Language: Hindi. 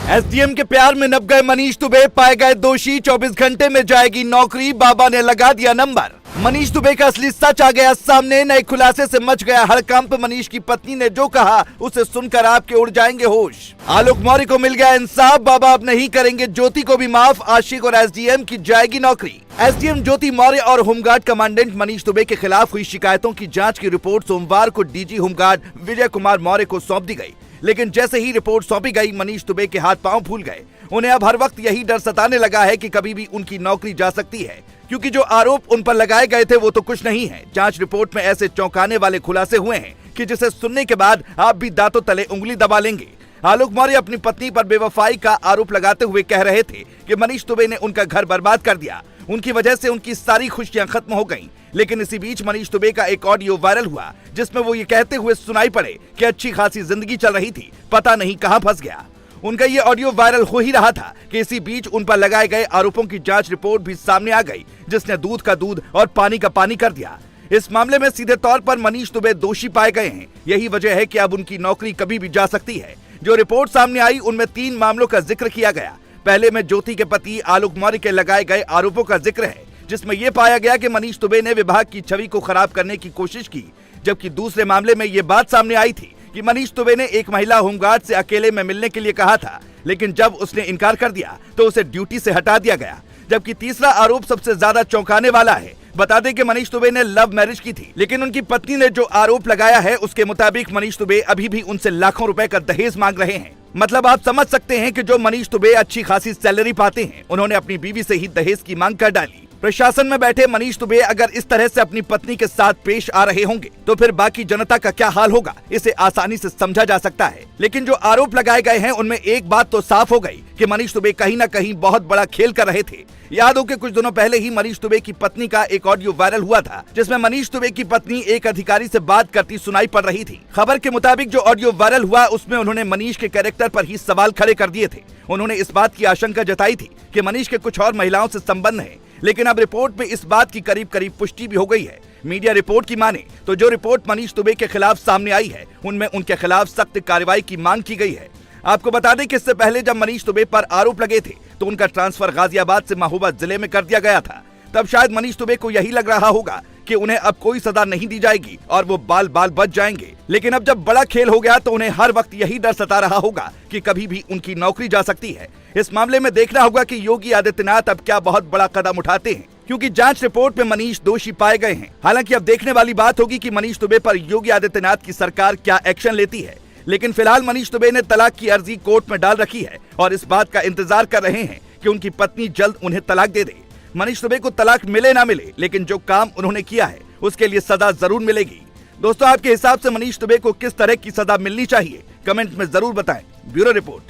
एसडीएम के प्यार में नप गए मनीष दुबे, पाए गए दोषी। 24 घंटे में जाएगी नौकरी, बाबा ने लगा दिया नंबर। मनीष दुबे का असली सच आ गया सामने। नए खुलासे से मच गया हड़कंप। मनीष की पत्नी ने जो कहा उसे सुनकर आपके उड़ जाएंगे होश। आलोक मौर्य को मिल गया इंसाफ, बाबा अब नहीं करेंगे ज्योति को भी माफ। आशिक और एसडीएम की जाएगी नौकरी। एसडीएम ज्योति मौर्य और होमगार्ड कमांडेंट मनीष दुबे के खिलाफ हुई शिकायतों की जांच की रिपोर्ट सोमवार को डीजी होमगार्ड विजय कुमार मौर्य को सौंप दी गई। लेकिन जैसे ही रिपोर्ट सौंपी गई, मनीष दुबे के हाथ पांव फूल गए। उन्हें अब हर वक्त यही डर सताने लगा है कि कभी भी उनकी नौकरी जा सकती है, क्योंकि जो आरोप उन पर लगाए गए थे वो तो कुछ नहीं है। जांच रिपोर्ट में ऐसे चौंकाने वाले खुलासे हुए हैं कि जिसे सुनने के बाद आप भी दांतों तले उंगली दबा लेंगे। आलोक मौर्य अपनी पत्नी पर बेवफाई का आरोप लगाते हुए कह रहे थे कि मनीष दुबे ने उनका घर बर्बाद कर दिया, उनकी वजह से उनकी सारी खुशियां खत्म हो गईं। लेकिन इसी बीच मनीष दुबे का एक ऑडियो वायरल हुआ, जिसमें वो ये कहते हुए सुनाई पड़े कि अच्छी खासी जिंदगी चल रही थी, पता नहीं कहां फंस गया। उनका ये ऑडियो वायरल हो ही रहा था कि इसी बीच उन पर लगाए गए आरोपों की जांच रिपोर्ट भी सामने आ गई, जिसने दूध का दूध और पानी का पानी कर दिया। इस मामले में सीधे तौर पर मनीष दुबे दोषी पाए गए हैं। यही वजह है कि अब उनकी नौकरी कभी भी जा सकती है। जो रिपोर्ट सामने आई उनमें 3 मामलों का जिक्र किया गया। पहले में ज्योति के पति आलोक मौर्य के लगाए गए आरोपों का जिक्र है, जिसमें यह पाया गया कि मनीष दुबे ने विभाग की छवि को खराब करने की कोशिश की। जबकि दूसरे मामले में यह बात सामने आई थी कि मनीष दुबे ने एक महिला होमगार्ड से अकेले में मिलने के लिए कहा था, लेकिन जब उसने इनकार कर दिया तो उसे ड्यूटी से हटा दिया गया। जबकि तीसरा आरोप सबसे ज्यादा चौंकाने वाला है। बता दें कि मनीष दुबे ने लव मैरिज की थी, लेकिन उनकी पत्नी ने जो आरोप लगाया है उसके मुताबिक मनीष दुबे अभी भी उनसे लाखों रुपए का दहेज मांग रहे हैं। मतलब आप समझ सकते हैं कि जो मनीष दुबे अच्छी खासी सैलरी पाते हैं, उन्होंने अपनी बीवी से ही दहेज की मांग कर डाली। प्रशासन में बैठे मनीष दुबे अगर इस तरह से अपनी पत्नी के साथ पेश आ रहे होंगे तो फिर बाकी जनता का क्या हाल होगा, इसे आसानी से समझा जा सकता है। लेकिन जो आरोप लगाए गए हैं उनमें एक बात तो साफ हो गई कि मनीष दुबे कहीं न कहीं बहुत बड़ा खेल कर रहे थे। याद हो कि कुछ दिनों पहले ही मनीष दुबे की पत्नी का एक ऑडियो वायरल हुआ था, जिसमें मनीष दुबे की पत्नी एक अधिकारी से बात करती सुनाई पड़ रही थी। खबर के मुताबिक जो ऑडियो वायरल हुआ उसमें उन्होंने मनीष के कैरेक्टर पर ही सवाल खड़े कर दिए थे। उन्होंने इस बात की आशंका जताई थी कि मनीष के कुछ और महिलाओं से संबंध है, लेकिन अब रिपोर्ट में इस बात की करीब करीब पुष्टि भी हो गई है। मीडिया रिपोर्ट की माने तो जो रिपोर्ट मनीष दुबे के खिलाफ सामने आई है उनमें उनके खिलाफ सख्त कार्रवाई की मांग की गई है। आपको बता दें कि इससे पहले जब मनीष दुबे पर आरोप लगे थे तो उनका ट्रांसफर गाजियाबाद से महोबा जिले में कर दिया गया था। तब शायद मनीष दुबे को यही लग रहा होगा कि उन्हें अब कोई सजा नहीं दी जाएगी और वो बाल बाल बच जाएंगे। लेकिन अब जब बड़ा खेल हो गया तो उन्हें हर वक्त यही डर सता रहा होगा कि कभी भी उनकी नौकरी जा सकती है। इस मामले में देखना होगा कि योगी आदित्यनाथ अब क्या बहुत बड़ा कदम उठाते हैं, क्योंकि जांच रिपोर्ट में मनीष दोषी पाए गए हैं। हालांकि अब देखने वाली बात होगी कि मनीष दुबे पर योगी आदित्यनाथ की सरकार क्या एक्शन लेती है। लेकिन फिलहाल मनीष दुबे ने तलाक की अर्जी कोर्ट में डाल रखी है और इस बात का इंतजार कर रहे हैं कि उनकी पत्नी जल्द उन्हें तलाक दे दे। मनीष दुबे को तलाक मिले ना मिले, लेकिन जो काम उन्होंने किया है उसके लिए सजा जरूर मिलेगी। दोस्तों, आपके हिसाब से मनीष दुबे को किस तरह की सजा मिलनी चाहिए, कमेंट में जरूर बताएं। Bureau report.